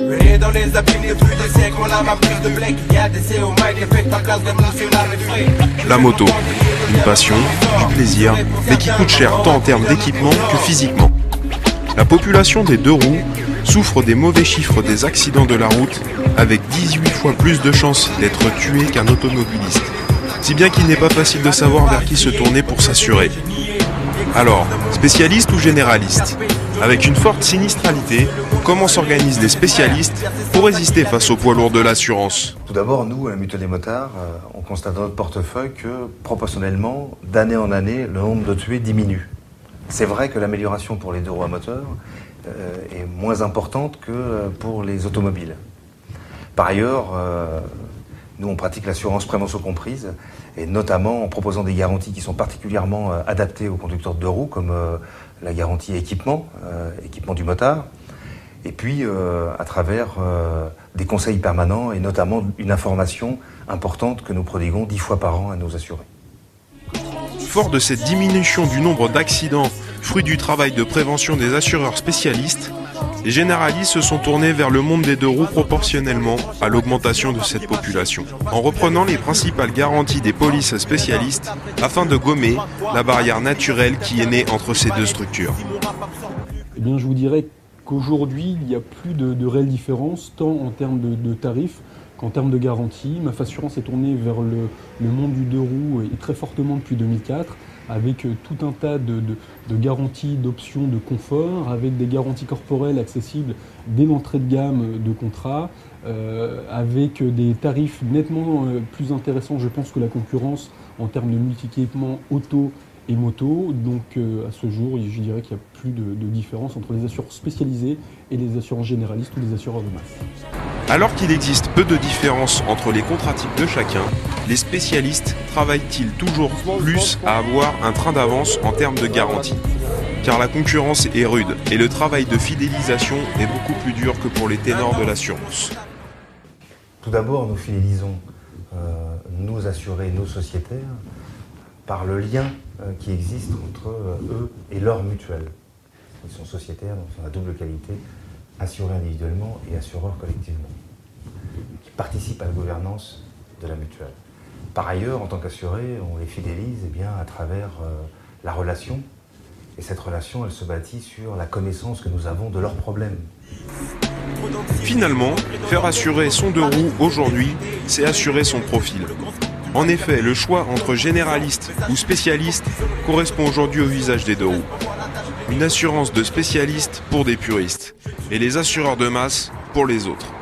Ruiné dans les abîmes depuis des siècles, mon âme a plus de blé qu'il y a d'essais au mic, effet ta place d'émotionnel et frais. La moto, une passion, du plaisir, mais qui coûte cher tant en termes d'équipement que physiquement. La population des deux roues souffre des mauvais chiffres des accidents de la route, avec 18 fois plus de chances d'être tué qu'un automobiliste. Si bien qu'il n'est pas facile de savoir vers qui se tourner pour s'assurer. Alors, spécialiste ou généraliste? Avec une forte sinistralité, comment s'organisent les spécialistes pour résister face au poids lourd de l'assurance? Tout d'abord, nous, à la Mutuelle des motards, on constate dans notre portefeuille que, proportionnellement, d'année en année, le nombre de tués diminue. C'est vrai que l'amélioration pour les deux roues à moteur est moins importante que pour les automobiles. Par ailleurs, nous, on pratique l'assurance prévention comprise, et notamment en proposant des garanties qui sont particulièrement adaptées aux conducteurs de deux roues, comme la garantie équipement du motard, et puis à travers des conseils permanents et notamment une information importante que nous prodiguons 10 fois par an à nos assurés. Fort de cette diminution du nombre d'accidents, fruit du travail de prévention des assureurs spécialistes, les généralistes se sont tournés vers le monde des deux roues proportionnellement à l'augmentation de cette population, en reprenant les principales garanties des polices spécialistes afin de gommer la barrière naturelle qui est née entre ces deux structures. Eh bien, je vous dirais qu'aujourd'hui, il n'y a plus de réelle différence, tant en termes de tarifs qu'en termes de garantie. MAF Assurance est tournée vers le monde du deux roues et très fortement depuis 2004, avec tout un tas de garanties, d'options, de confort, avec des garanties corporelles accessibles dès l'entrée de gamme de contrat, avec des tarifs nettement plus intéressants, je pense, que la concurrence en termes de multi-équipements auto et moto. Donc à ce jour, je dirais qu'il n'y a plus de différence entre les assureurs spécialisés et les assureurs généralistes ou les assureurs de masse. Alors qu'il existe peu de différence entre les contrats types de chacun, les spécialistes travaillent-ils toujours plus à avoir un train d'avance en termes de garantie? Car la concurrence est rude et le travail de fidélisation est beaucoup plus dur que pour les ténors de l'assurance. Tout d'abord, nous fidélisons nos assurés, nos sociétaires, par le lien qui existe entre eux et leur mutuelle. Ils sont sociétaires, donc ils ont la double qualité, assurés individuellement et assureurs collectivement, qui participent à la gouvernance de la mutuelle. Par ailleurs, en tant qu'assurés, on les fidélise à travers la relation, et cette relation, elle se bâtit sur la connaissance que nous avons de leurs problèmes. Finalement, faire assurer son deux roues aujourd'hui, c'est assurer son profil. En effet, le choix entre généraliste ou spécialiste correspond aujourd'hui au visage des deux roues. Une assurance de spécialiste pour des puristes et les assureurs de masse pour les autres.